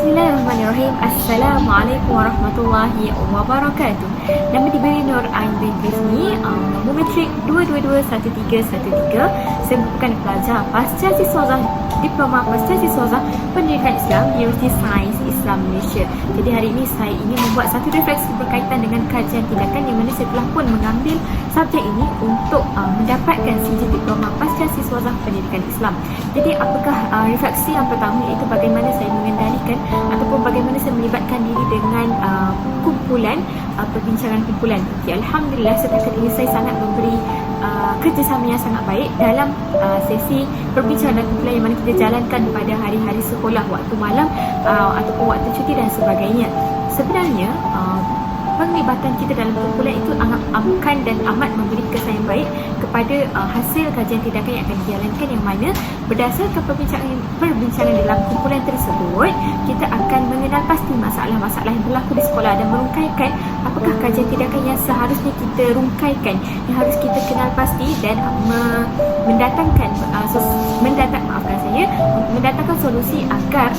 Bismillahirrahmanirrahim. Assalamualaikum warahmatullahi wabarakatuh. Nama diberi Nur Ain binti Rizmi, nombor matrik 2221313. Saya merupakan pelajar pasca siswazah Diploma Pasca Siswazah Pendidikan Islam Universiti Sains Islam Malaysia. Jadi hari ini saya ingin membuat satu refleksi berkaitan dengan kajian tindakan yang mana saya telah pun mengambil subjek ini untuk mendapatkan sijil Diploma Pasca Siswazah Pendidikan Islam. Jadi apakah refleksi yang pertama, iaitu bagaimana saya mengendalikan ataupun bagaimana saya melibatkan diri dengan kumpulan perbincangan kumpulan. Okay, Alhamdulillah setakat ini saya sangat memberi kerjasama yang sangat baik dalam sesi perbincangan dan kumpulan yang mana kita jalankan pada hari-hari sekolah, waktu malam ataupun waktu cuti dan sebagainya. Sebenarnya penglibatan kita dalam kumpulan itu akan dan amat memberi kesan yang baik kepada hasil kajian tindakan yang akan dijalankan, yang mana berdasarkan perbincangan dalam kumpulan tersebut kita akan mengenal pasti masalah-masalah yang berlaku di sekolah dan merungkaikan apakah kajian tindakan yang seharusnya kita rungkaikan, yang harus kita kenal pasti dan mendatangkan solusi agar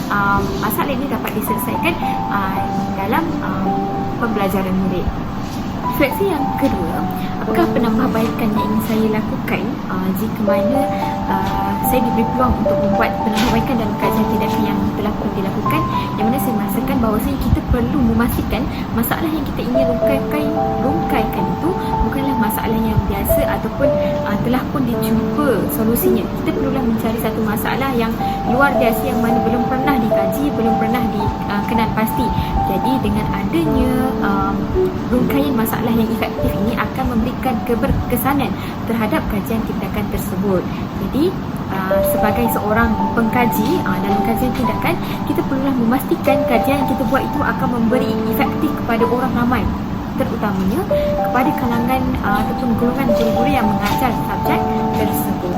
masalah ini dapat diselesaikan dalam pembelajaran murid. Refleksi yang kedua, apakah penambahbaikan yang ingin saya lakukan jika mana saya diberi peluang untuk membuat penambahbaikan dalam kajian tindakan yang telah pun dilakukan, yang mana saya merasakan bahawasanya kita perlu memastikan masalah yang kita ingin rungkaikan itu bukanlah masalah yang biasa ataupun telah pun dijumpa solusinya. Kita perlulah mencari satu masalah yang luar biasa yang mana belum pernah dikaji, belum pernah dikenal pasti. Jadi dengan adanya rungkaian masalah yang efektif ini akan memberikan keberkesanan terhadap kajian tindakan tersebut. Jadi sebagai seorang pengkaji dalam kajian tindakan, kita perlulah memastikan kajian yang kita buat itu akan memberi efektif kepada orang ramai, terutamanya kepada kalangan ataupun golongan guru-guru yang mengajar subjek tersebut.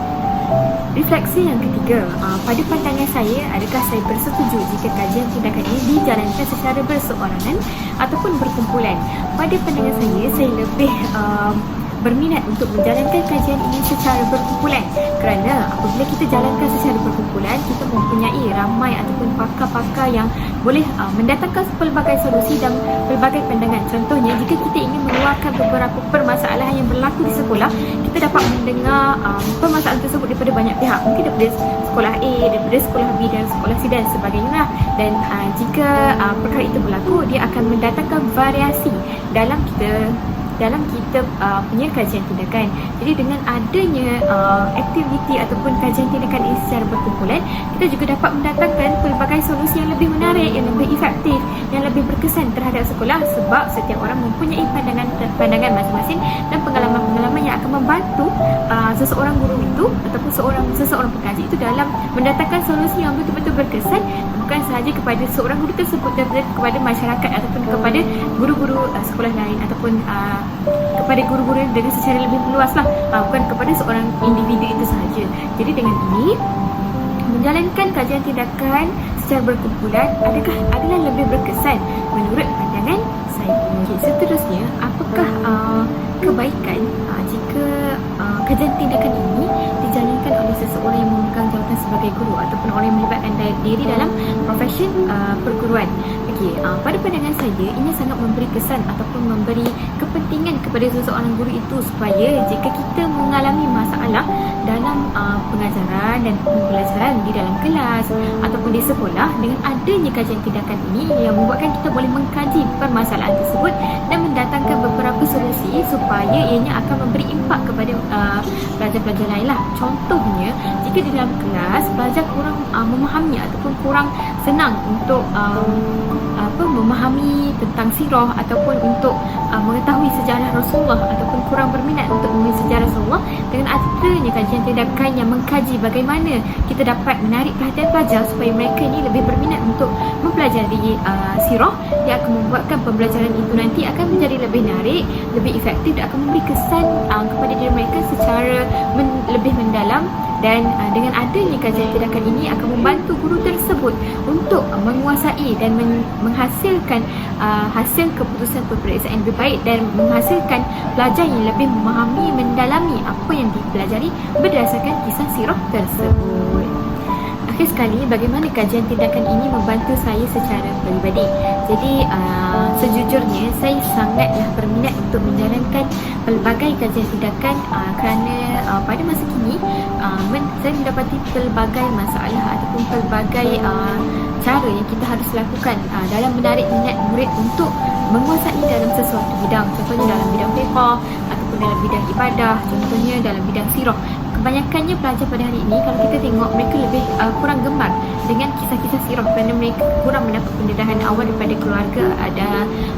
Refleksi yang ketiga, pada pandangan saya, adakah saya bersetuju jika kajian tindakan ini dijalankan secara berseorangan ataupun berkumpulan? Pada pandangan saya lebih berminat untuk menjalankan kajian ini secara berkumpulan, kerana apabila kita jalankan secara berkumpulan, kita mempunyai ramai ataupun pakar-pakar yang boleh mendatangkan pelbagai solusi dan pelbagai pandangan. Contohnya, jika kita ingin mengeluarkan beberapa permasalahan yang berlaku di sekolah, kita dapat mendengar permasalahan tersebut daripada banyak pihak, mungkin daripada sekolah A, daripada sekolah B dan sekolah C dan sebagainya. Dan jika perkara itu berlaku, dia akan mendatangkan variasi dalam kita punya kajian tindakan. Jadi dengan adanya aktiviti ataupun kajian tindakan ini secara berkumpulan, kita juga dapat mendatangkan pelbagai solusi yang lebih menarik, yang lebih efektif, yang lebih berkesan terhadap sekolah, sebab setiap orang mempunyai pandangan masing-masing dan pengalaman-pengalaman yang akan membantu seseorang guru itu ataupun seseorang pengkaji itu dalam mendatangkan solusi yang betul-betul berkesan, bukan sahaja kepada seorang guru tersebut, tetapi kepada masyarakat ataupun kepada guru-guru sekolah lain ataupun kepada guru-guru dengan secara lebih meluas lah, bukan kepada seorang individu itu sahaja. Jadi dengan ini, menjalankan kajian tindakan secara berkumpulan adalah lebih berkesan menurut pandangan saya. Okay, seterusnya, apakah kebaikan jika kajian tindakan ini dijalankan oleh seseorang yang memegang jawatan sebagai guru ataupun orang yang melibatkan diri dalam profesi perguruan? Okey, pada pandangan saya, ini sangat memberi kesan ataupun memberi kepentingan kepada seseorang guru itu, supaya jika kita mengalami masalah dalam pengajaran dan pembelajaran di dalam kelas ataupun di sekolah, dengan adanya kajian tindakan ini yang membuatkan kita boleh mengkaji permasalahan tersebut dan mendatangkan beberapa solusi supaya ianya akan memberi impak kepada pelajar-pelajar lain lah. Contohnya, jika di dalam kelas pelajar kurang memahami ataupun kurang senang untuk memahami tentang sirah ataupun untuk mengetahui sejarah Rasulullah, ataupun kurang berminat untuk memahami sejarah Rasulullah, dengan adanya kajian tindakan yang mengkaji bagaimana kita dapat menarik perhatian pelajar supaya mereka ini lebih berminat untuk mempelajari sirah, dia akan membuatkan pembelajaran itu nanti akan menjadi lebih menarik, lebih efektif dan akan memberi kesan kepada diri mereka secara lebih mendalam. Dan dengan adanya kajian tindakan ini akan membantu guru tersebut untuk menguasai dan menghasilkan hasil keputusan peperiksaan yang lebih baik dan menghasilkan pelajar yang lebih memahami, mendalami apa yang dipelajari berdasarkan kisah sirah tersebut. terakhir sekali, bagaimana kajian tindakan ini membantu saya secara peribadi. Jadi sejujurnya saya sangatlah berminat untuk menjalankan pelbagai kajian tindakan kerana pada masa kini saya mendapati pelbagai masalah ataupun pelbagai cara yang kita harus lakukan dalam menarik minat murid untuk menguasai dalam sesuatu bidang. Contohnya dalam bidang fiqh ataupun dalam bidang ibadah, contohnya dalam bidang sirah. Kebanyakannya pelajar pada hari ini, kalau kita tengok, mereka lebih kurang gemar dengan kisah-kisah sirah kerana mereka kurang mendapat pendedahan awal daripada keluarga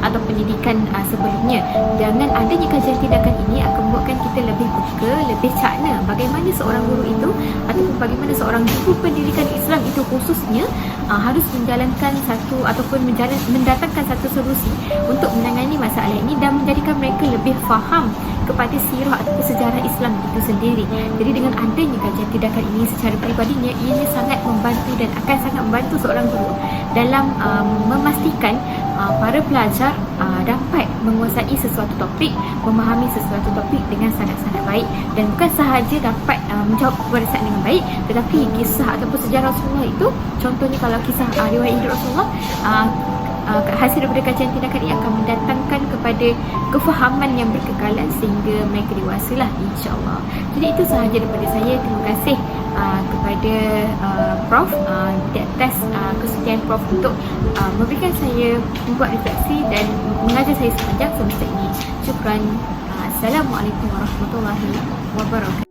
atau pendidikan sebelumnya. Dengan adanya kajian tindakan ini akan membuatkan kita lebih peka, lebih cakna bagaimana seorang guru itu ataupun bagaimana seorang guru pendidikan Islam itu khususnya harus menjalankan satu ataupun mendatangkan satu solusi untuk menangani masalah ini dan menjadikan mereka lebih faham kepada sirah atau sejarah Islam itu sendiri. Jadi dengan adanya kajian tindakan ini secara peribadinya, ianya sangat membantu dan akan sangat membantu seorang guru dalam memastikan para pelajar dapat menguasai sesuatu topik, memahami sesuatu topik dengan sangat-sangat baik, dan bukan sahaja dapat menjawab peperiksaan dengan baik, tetapi kisah ataupun sejarah Rasulullah itu, contohnya kalau kisah riwayat hidup Rasulullah, hasil daripada kajian tindakan ini akan mendatangkan kepada kefahaman yang berkekalan sehingga mereka dewasa lah, insyaAllah. Jadi itu sahaja daripada saya. Terima kasih kepada Prof di atas kesediaan Prof untuk memberikan saya membuat refleksi dan mengajar saya sepanjang semester ini. Syukran. Assalamualaikum warahmatullahi wabarakatuh.